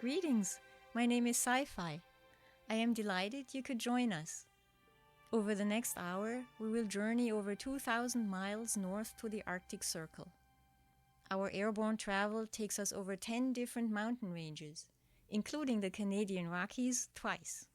Greetings, my name is Sci-Fi. I am delighted you could join us. Over the next hour, we will journey over 2,000 miles north to the Arctic Circle. Our airborne travel takes us over 10 different mountain ranges, including the Canadian Rockies twice.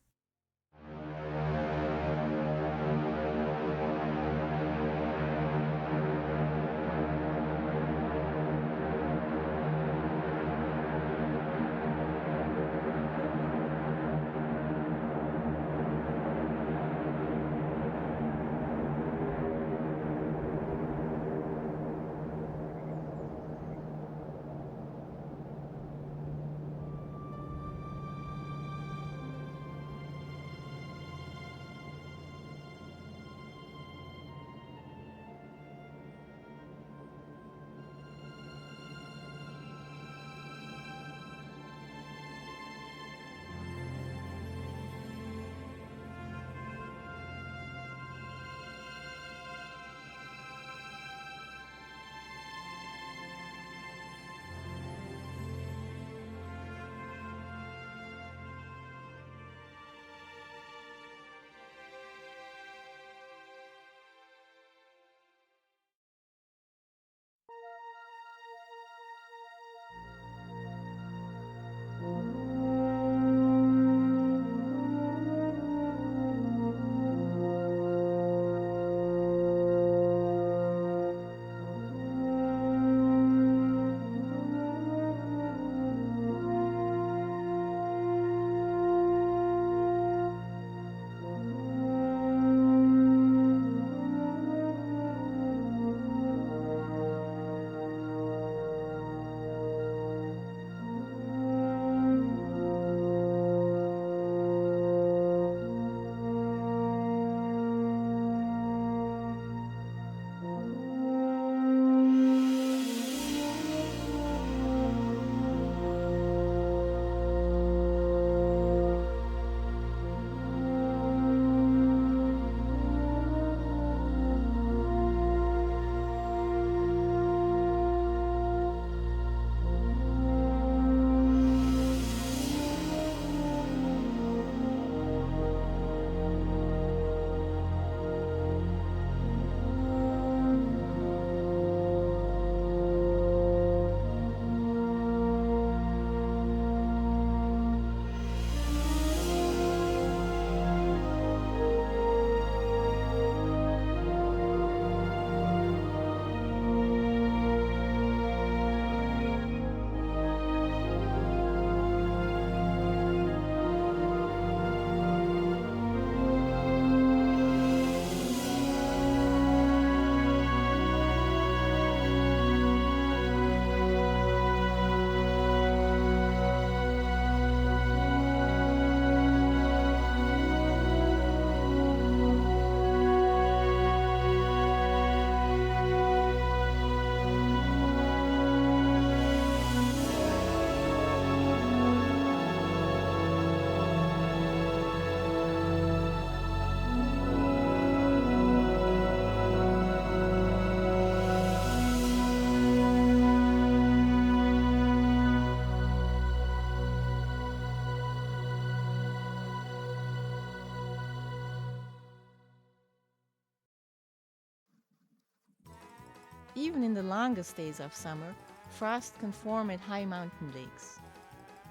even in the longest days of summer, frost can form at high mountain lakes.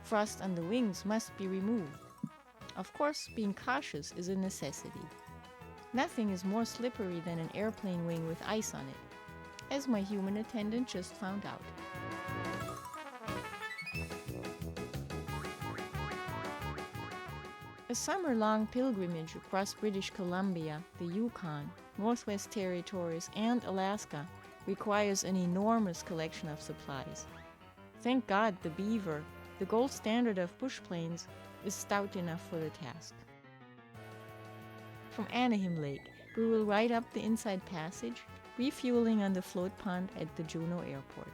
Frost on the wings must be removed. Of course, being cautious is a necessity. Nothing is more slippery than an airplane wing with ice on it, as my human attendant just found out. A summer-long pilgrimage across British Columbia, the Yukon, Northwest Territories, and Alaska requires an enormous collection of supplies. Thank God the Beaver, the gold standard of bush planes, is stout enough for the task. From Anahim Lake, we will ride up the Inside Passage, refueling on the float pond at the Juneau airport.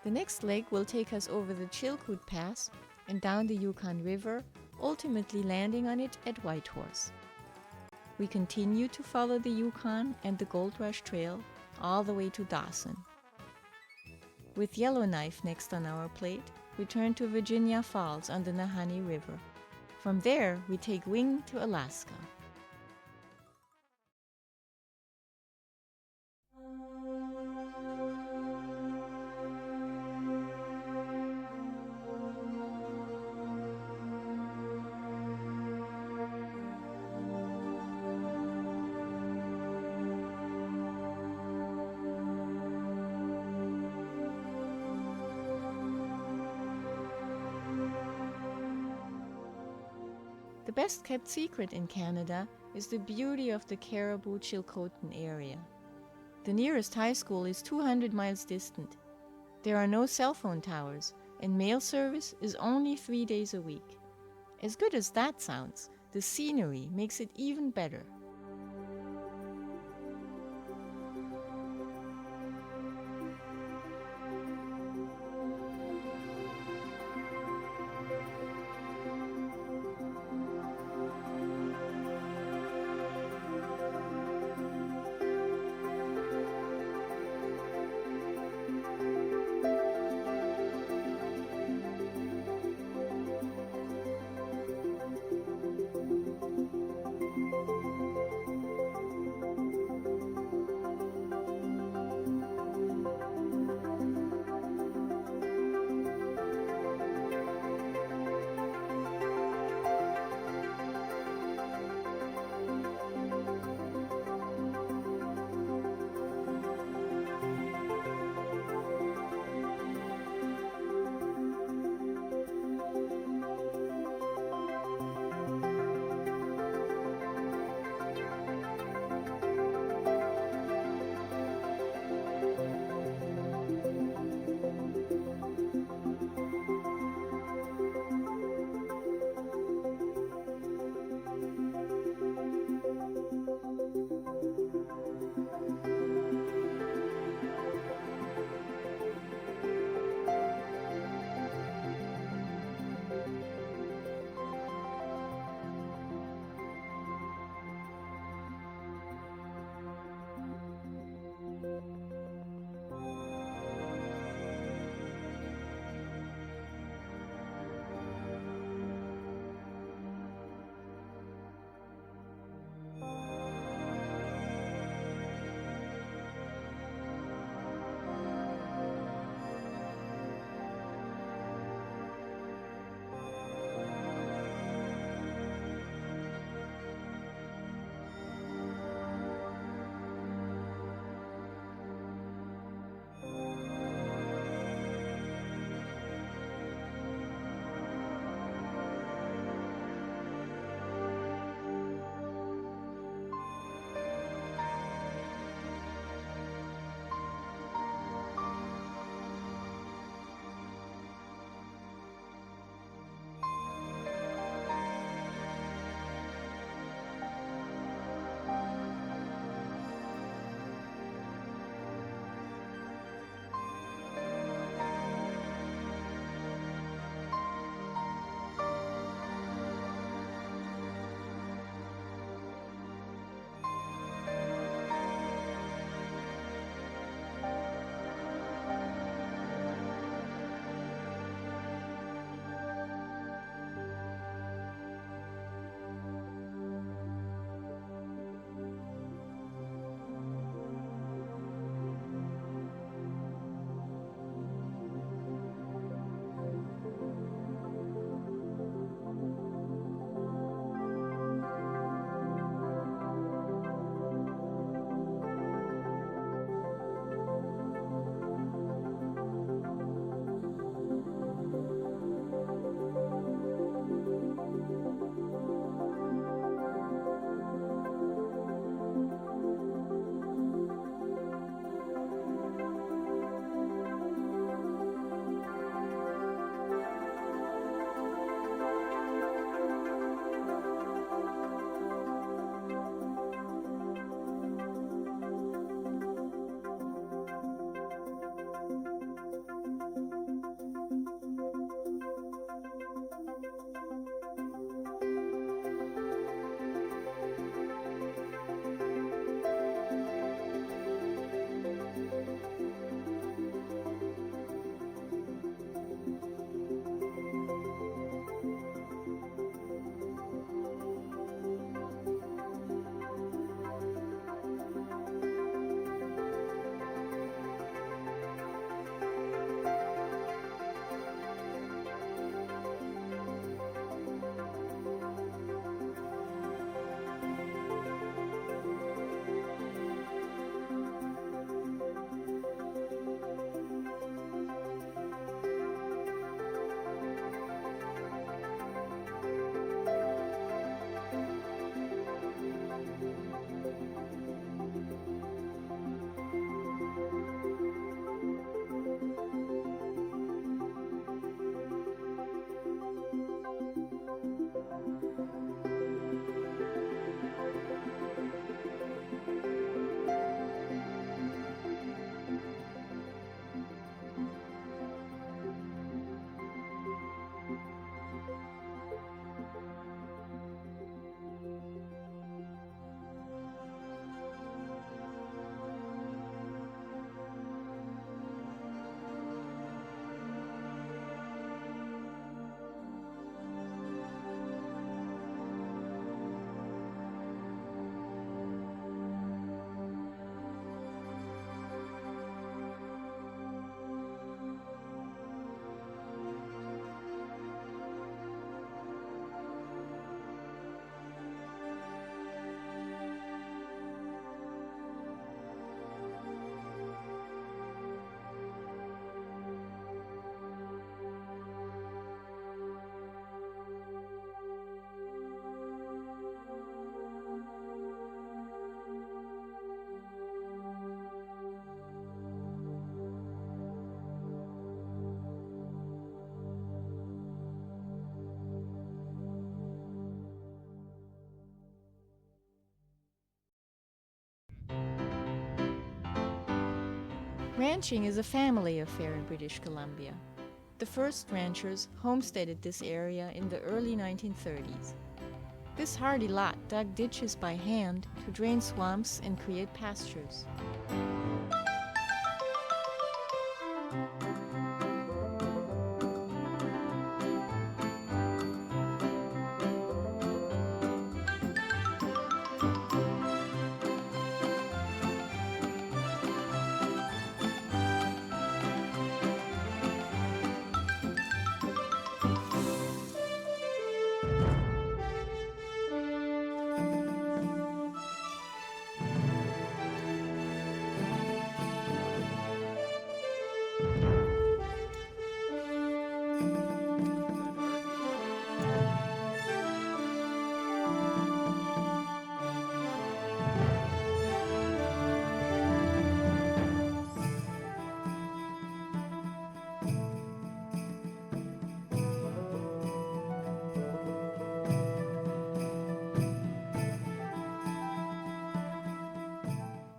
The next leg will take us over the Chilkoot Pass and down the Yukon River, ultimately landing on it at Whitehorse. We continue to follow the Yukon and the Gold Rush Trail all the way to Dawson. With Yellowknife next on our plate, we turn to Virginia Falls on the Nahanni River. From there, we take wing to Alaska. The best kept secret in Canada is the beauty of the Caribou Chilkoot area. The nearest high school is 200 miles distant. There are no cell phone towers, and mail service is only 3 days a week. As good as that sounds, the scenery makes it even better. Ranching is a family affair in British Columbia. The first ranchers homesteaded this area in the early 1930s. This hardy lot dug ditches by hand to drain swamps and create pastures.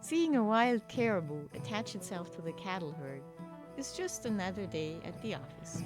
Seeing a wild caribou attach itself to the cattle herd is just another day at the office.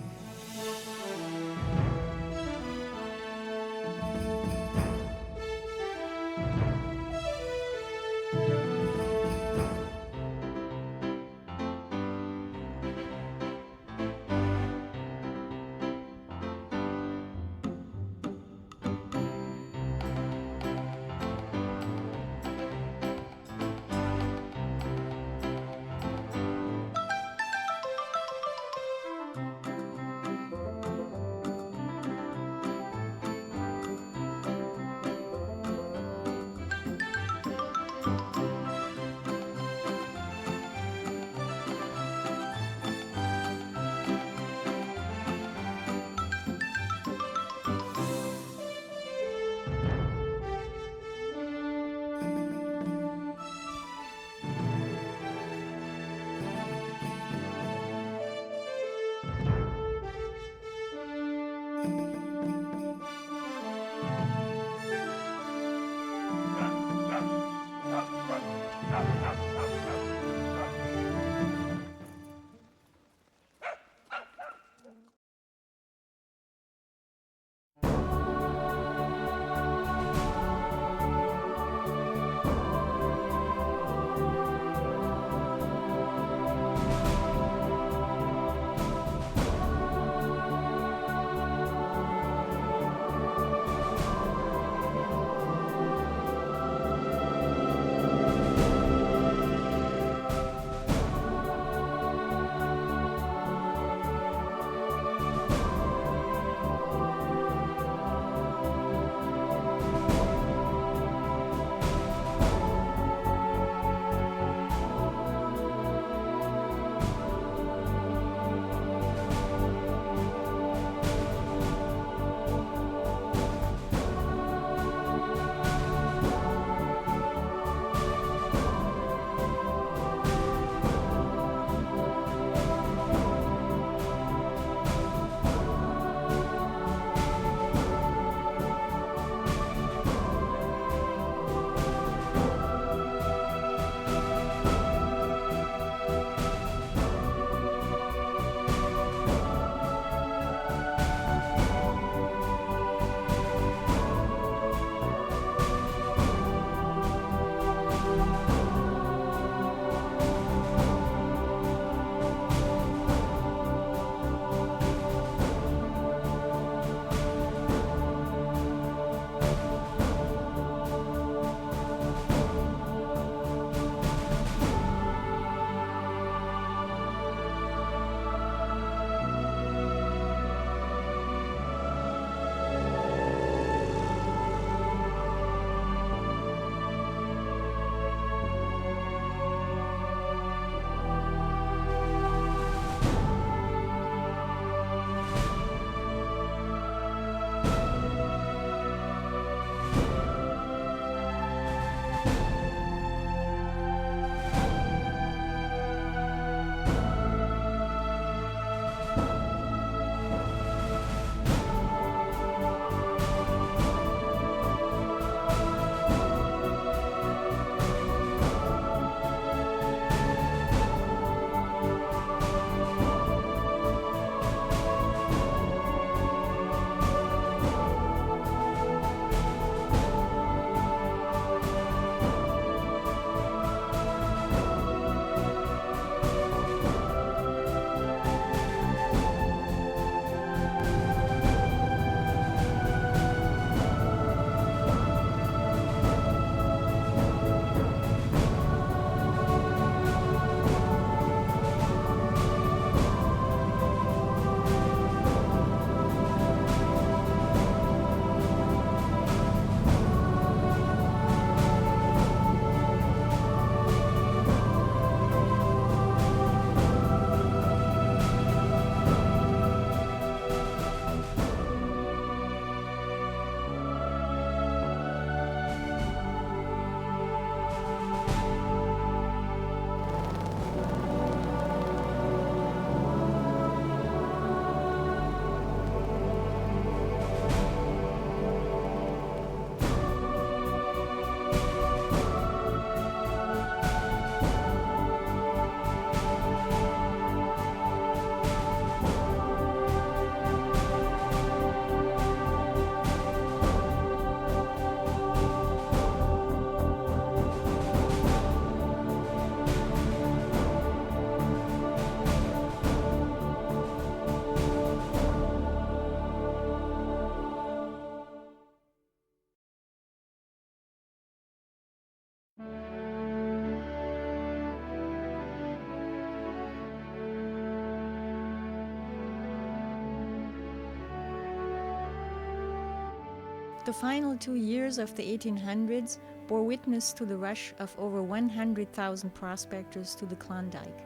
The final 2 years of the 1800s bore witness to the rush of over 100,000 prospectors to the Klondike.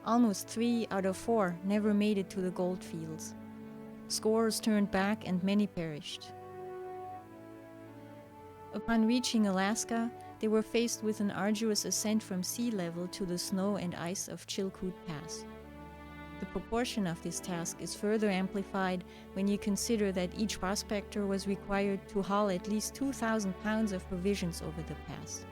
Almost 3 out of 4 never made it to the gold fields. Scores turned back and many perished. Upon reaching Alaska, they were faced with an arduous ascent from sea level to the snow and ice of Chilkoot Pass. The proportion of this task is further amplified when you consider that each prospector was required to haul at least 2,000 pounds of provisions over the pass.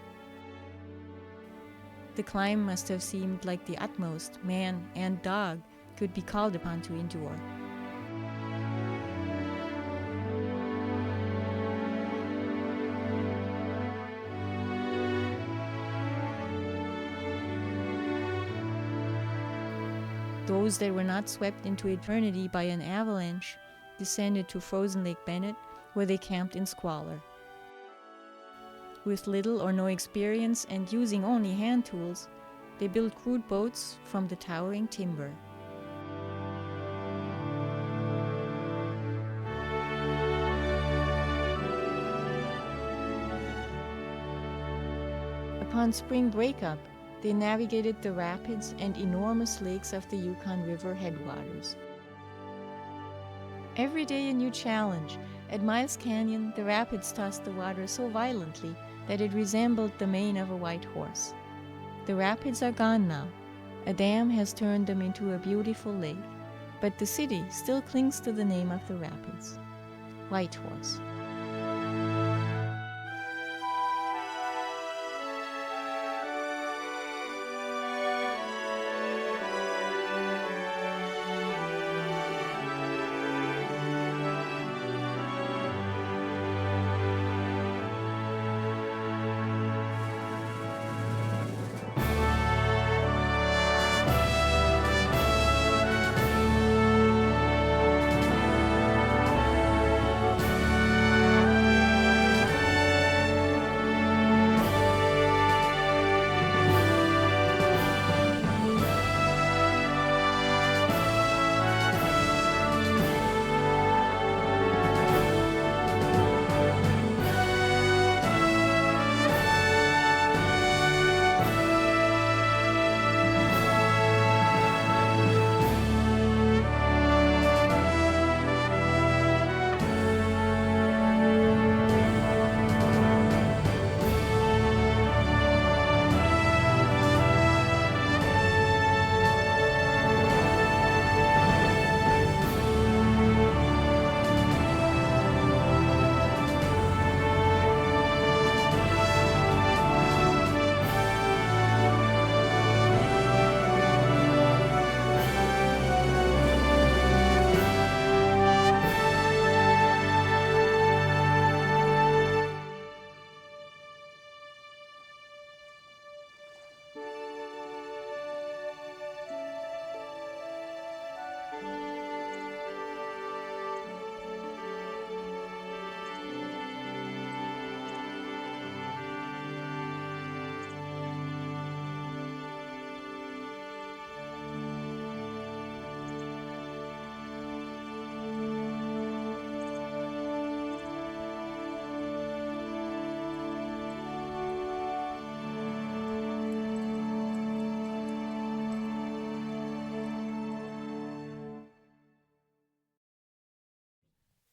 The climb must have seemed like the utmost man and dog could be called upon to endure. Those that were not swept into eternity by an avalanche descended to frozen Lake Bennett, where they camped in squalor. With little or no experience and using only hand tools, they built crude boats from the towering timber. Upon spring breakup, they navigated the rapids and enormous lakes of the Yukon River headwaters. Every day a new challenge. At Miles Canyon, the rapids tossed the water so violently that it resembled the mane of a white horse. The rapids are gone now. A dam has turned them into a beautiful lake, but the city still clings to the name of the rapids, Whitehorse.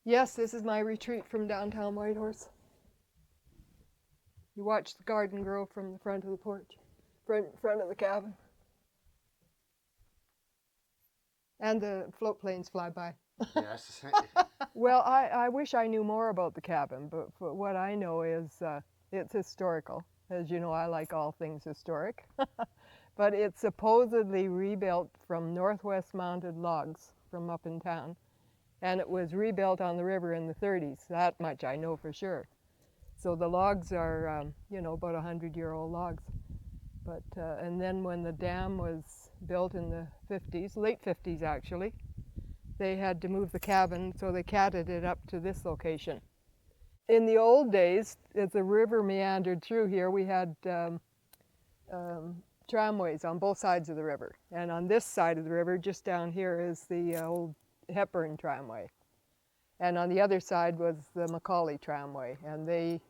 Yes, this is my retreat from downtown Whitehorse. You watch the garden grow from the front of the porch, front of the cabin. And the float planes fly by. Yes. Well, I wish I knew more about the cabin, but what I know is it's historical. As you know, I like all things historic. But it's supposedly rebuilt from northwest mounted logs from up in town. And it was rebuilt on the river in the 30s. That much I know for sure. So the logs are, about 100-year-old logs. But and then when the dam was built in the 50s, late 50s actually, they had to move the cabin, so they catted it up to this location. In the old days, as the river meandered through here, we had tramways on both sides of the river. And on this side of the river, just down here, is the old Hepburn tramway. And on the other side was the Macaulay tramway. And they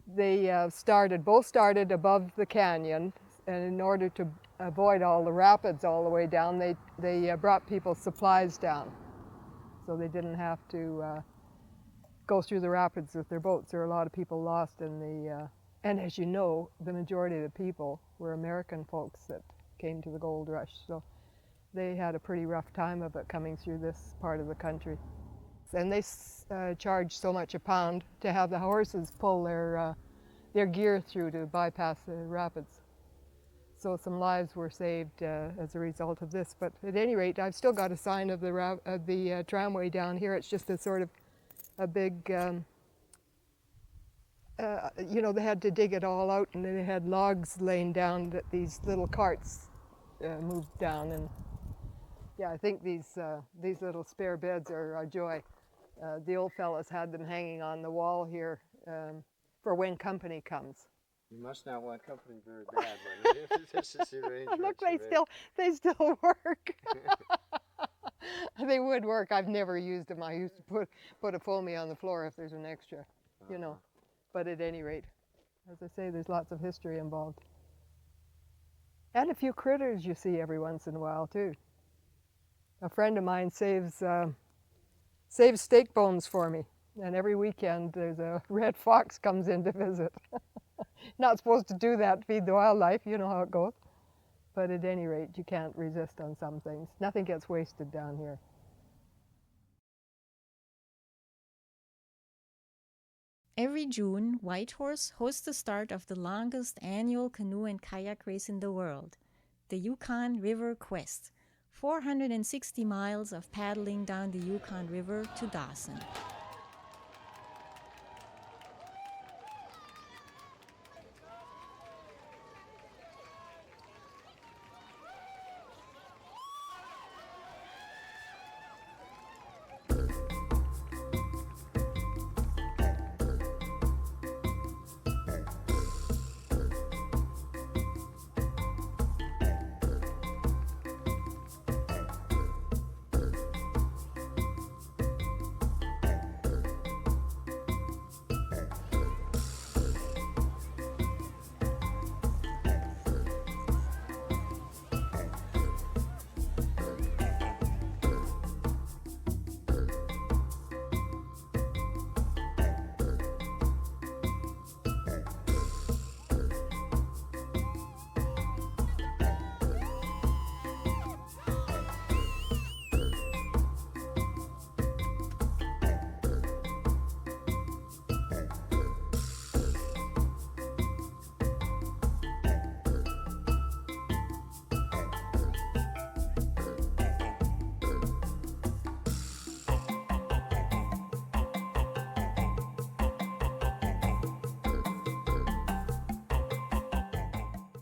both started above the canyon, and in order to avoid all the rapids all the way down, they brought people's supplies down, so they didn't have to go through the rapids with their boats. There were a lot of people lost in the, and as you know, the majority of the people were American folks that came to the gold rush, so they had a pretty rough time of it coming through this part of the country. And they charged so much a pound to have the horses pull their gear through to bypass the rapids. So some lives were saved as a result of this. But at any rate, I've still got a sign of the tramway down here. It's just a sort of a big, you know, they had to dig it all out, and they had logs laying down that these little carts moved down. And yeah, I think these little spare beds are a joy. The old fellas had them hanging on the wall here for when company comes. You must not want company very bad, but this is the arrangement. Look, they still work. They would work. I've never used them. I used to put a foamy on the floor if there's an extra, you know. But at any rate, as I say, there's lots of history involved. And a few critters you see every once in a while, too. A friend of mine saves steak bones for me. And every weekend there's a red fox comes in to visit. Not supposed to do that, feed the wildlife, you know how it goes. But at any rate, you can't resist on some things. Nothing gets wasted down here. Every June, Whitehorse hosts the start of the longest annual canoe and kayak race in the world, the Yukon River Quest, 460 miles of paddling down the Yukon River to Dawson.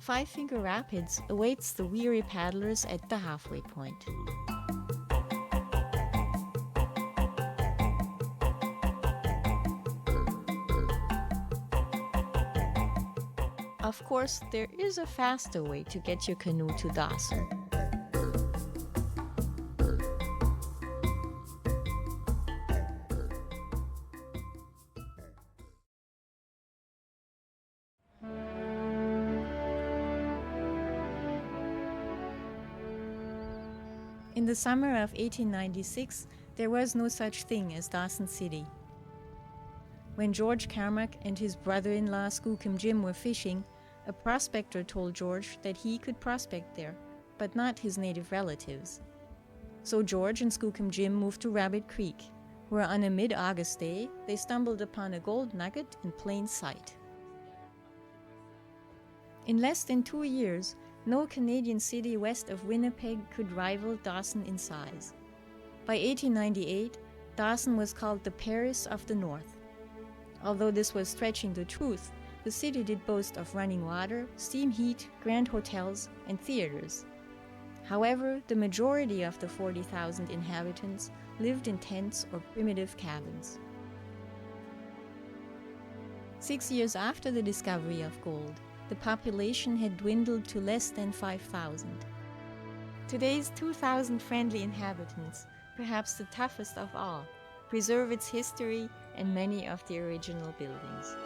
Five Finger Rapids awaits the weary paddlers at the halfway point. Of course, there is a faster way to get your canoe to Dawson. In the summer of 1896, there was no such thing as Dawson City. When George Carmack and his brother-in-law Skookum Jim were fishing, a prospector told George that he could prospect there, but not his native relatives. So George and Skookum Jim moved to Rabbit Creek, where on a mid-August day, they stumbled upon a gold nugget in plain sight. In less than 2 years, no Canadian city west of Winnipeg could rival Dawson in size. By 1898, Dawson was called the Paris of the North. Although this was stretching the truth, the city did boast of running water, steam heat, grand hotels, and theaters. However, the majority of the 40,000 inhabitants lived in tents or primitive cabins. 6 years after the discovery of gold, the population had dwindled to less than 5,000. Today's 2,000 friendly inhabitants, perhaps the toughest of all, preserve its history and many of the original buildings.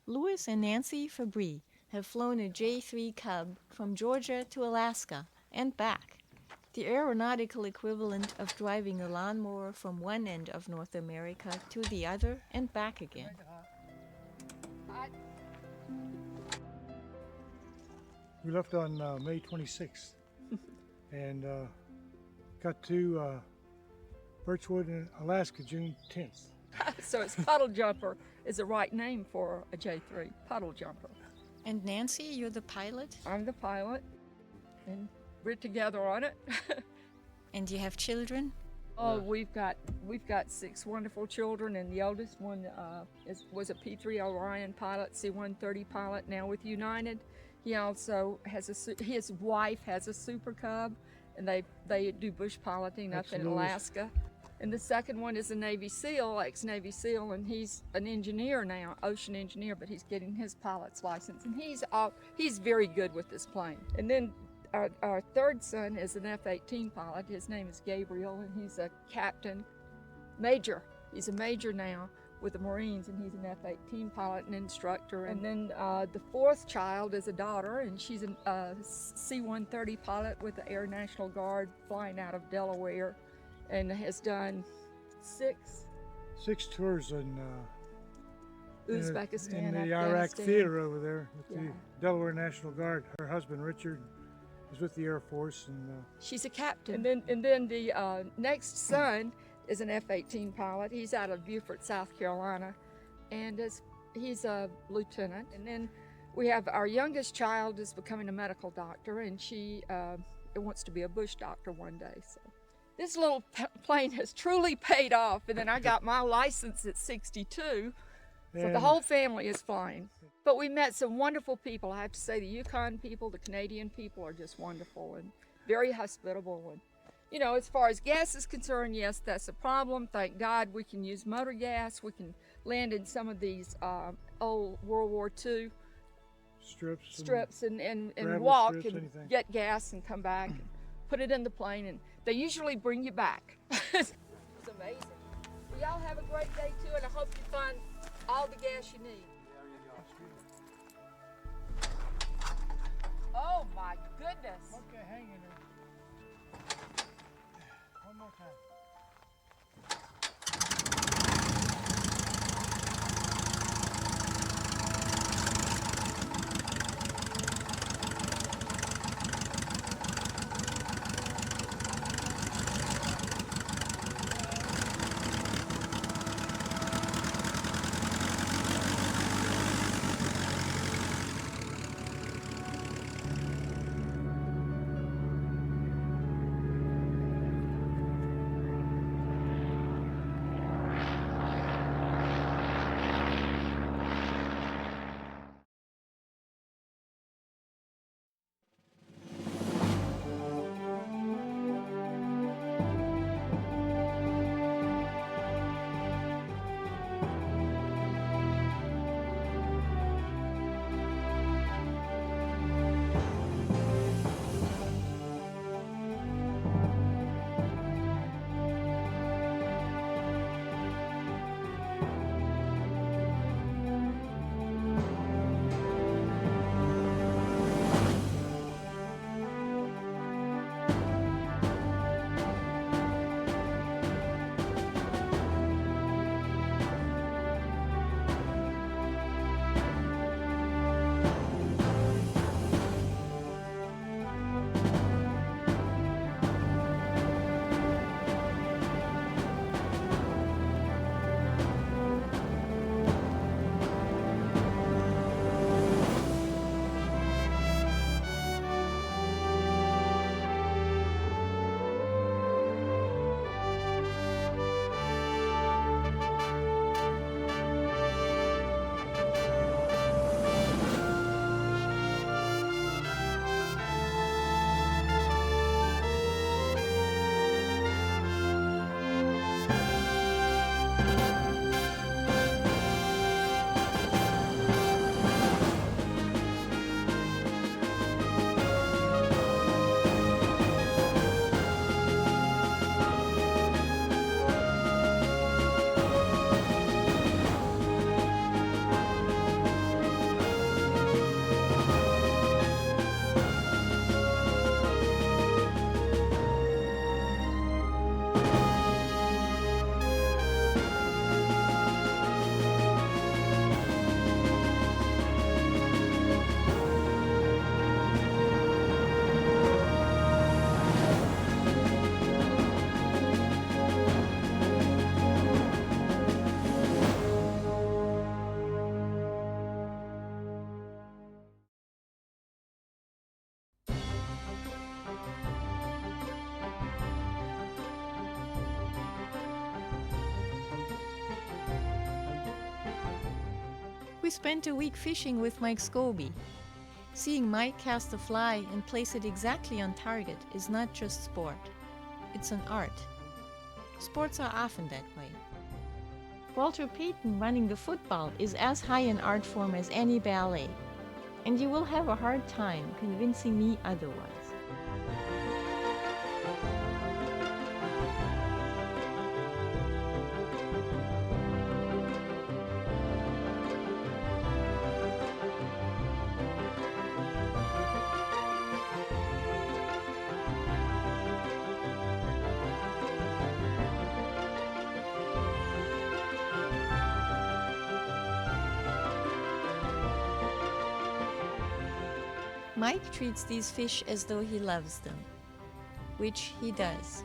Louis and Nancy Fabry have flown a J-3 Cub from Georgia to Alaska and back, the aeronautical equivalent of driving a lawnmower from one end of North America to the other and back again. We left on May 26th and got to Birchwood in Alaska June 10th. So it's Puddle Jumper is the right name for a J3, Puddle Jumper. And Nancy, you're the pilot? I'm the pilot, and we're together on it. And you have children? Oh, we've got 6 wonderful children, and the oldest one was a P3 Orion pilot, C-130 pilot, now with United. He also has his wife has a Super Cub, and they do bush piloting up in Alaska. And the second one is a Navy SEAL, ex-Navy SEAL, and he's an engineer now, ocean engineer, but he's getting his pilot's license, and he's very good with this plane. And then our third son is an F-18 pilot. His name is Gabriel, and he's a captain, major. He's a major now with the Marines, and he's an F-18 pilot and instructor. And then the fourth child is a daughter, and she's a C-130 pilot with the Air National Guard, flying out of Delaware, and has done six tours in Uzbekistan, in the Afghanistan. Iraq theater over there with Yeah. the Delaware National Guard. Her husband Richard is with the Air Force, and She's a captain. And then the next son is an F-18 pilot. He's out of Beaufort, South Carolina, and he's a lieutenant. And then we have our youngest child is becoming a medical doctor, and she wants to be a bush doctor one day. So this little plane has truly paid off. And then I got my license at 62, so the And- whole family is flying. But we met some wonderful people. I have to say the Yukon people, the Canadian people are just wonderful and very hospitable. And you know, as far as gas is concerned, yes, that's a problem. Thank God we can use motor gas. We can land in some of these old World War II strips and gravel walk strips, and anything. get gas and come back and put it in the plane, and they usually bring you back. It's amazing. Well, y'all have a great day too, and I hope you find all the gas you need. Oh my goodness. Okay, hang in there. One more time. We spent a week fishing with Mike Scobie. Seeing Mike cast a fly and place it exactly on target is not just sport, it's an art. Sports are often that way. Walter Payton running the football is as high an art form as any ballet, and you will have a hard time convincing me otherwise. Mike treats these fish as though he loves them, which he does.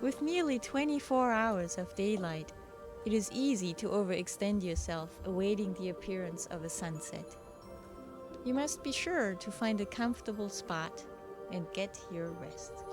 With nearly 24 hours of daylight, it is easy to overextend yourself awaiting the appearance of a sunset. You must be sure to find a comfortable spot and get your rest.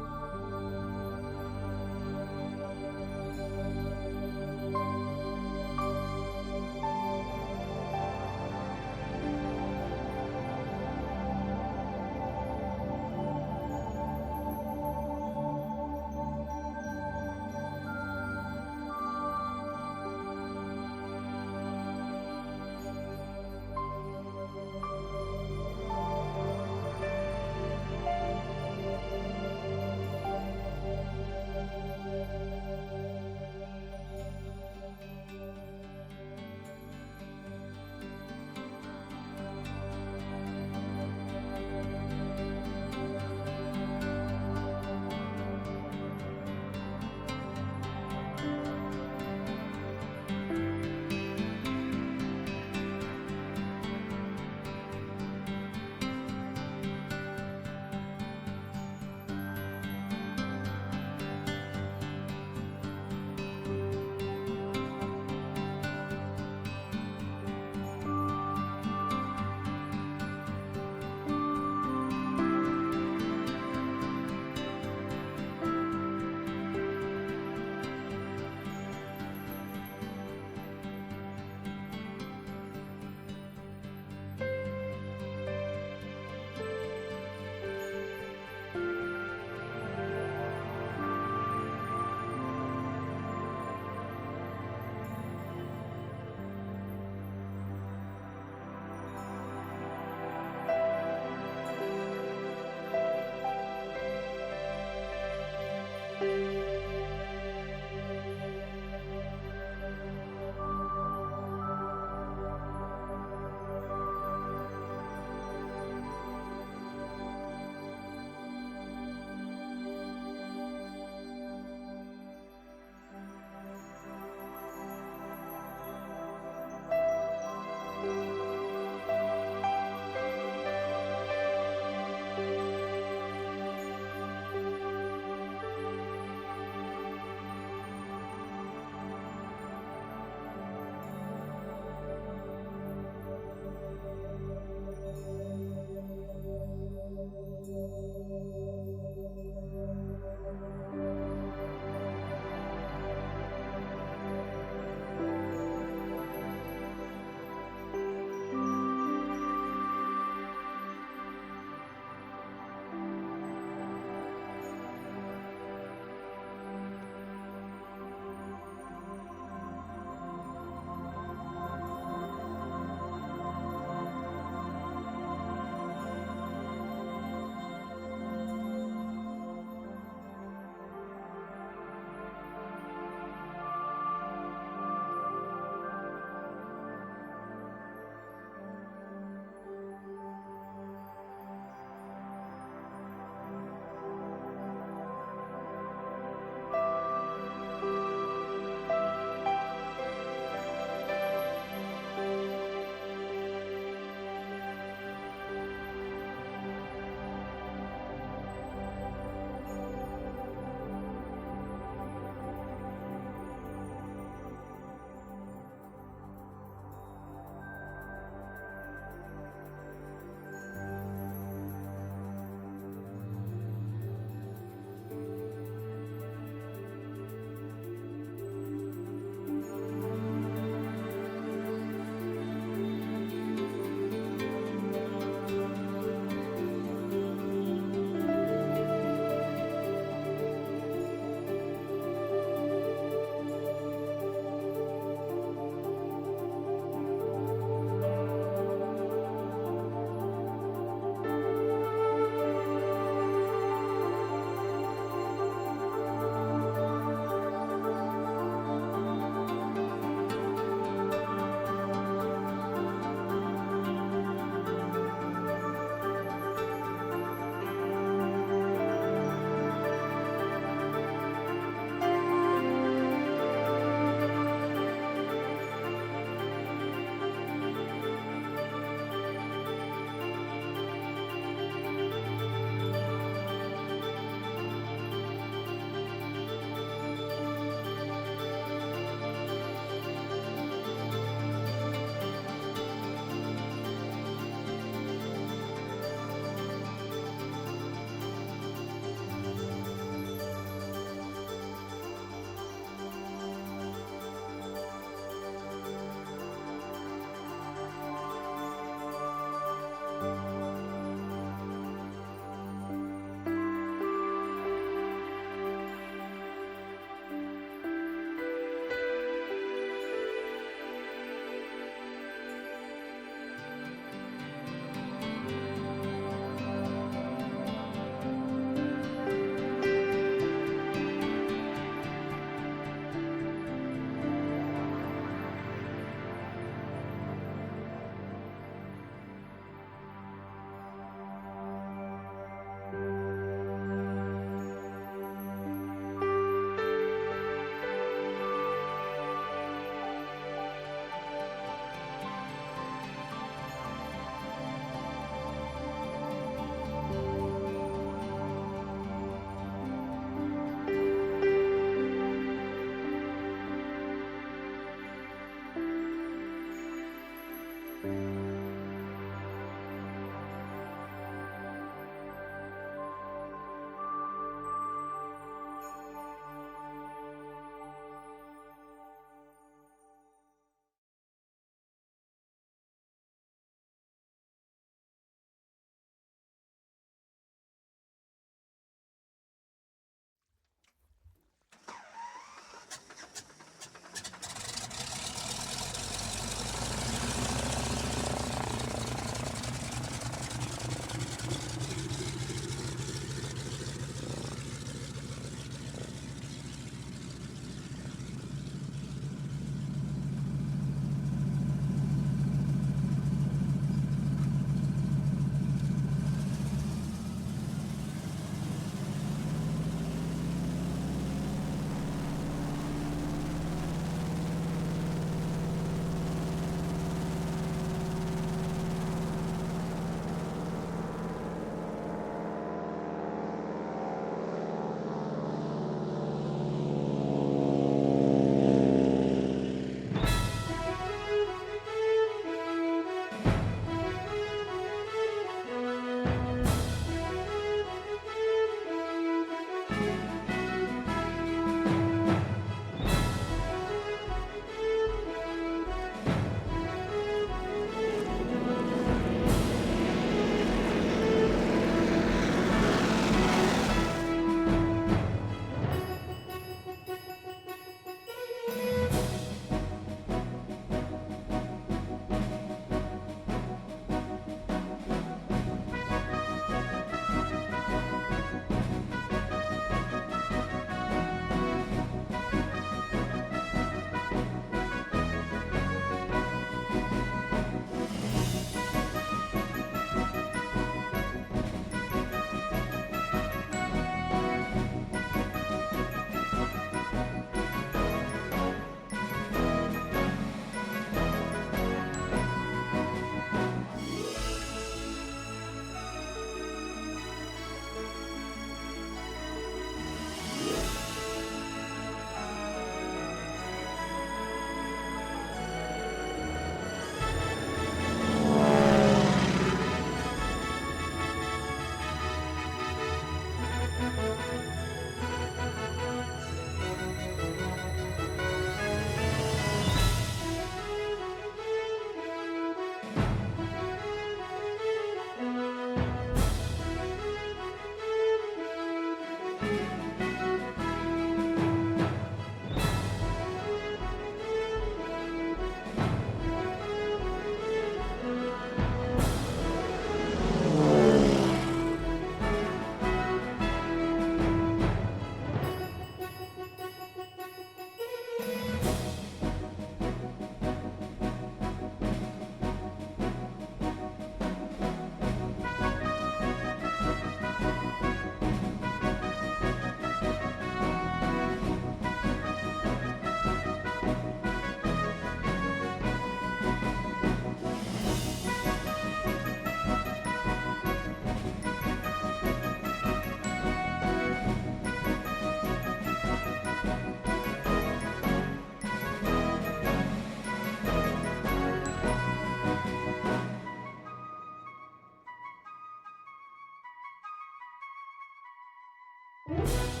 Bye.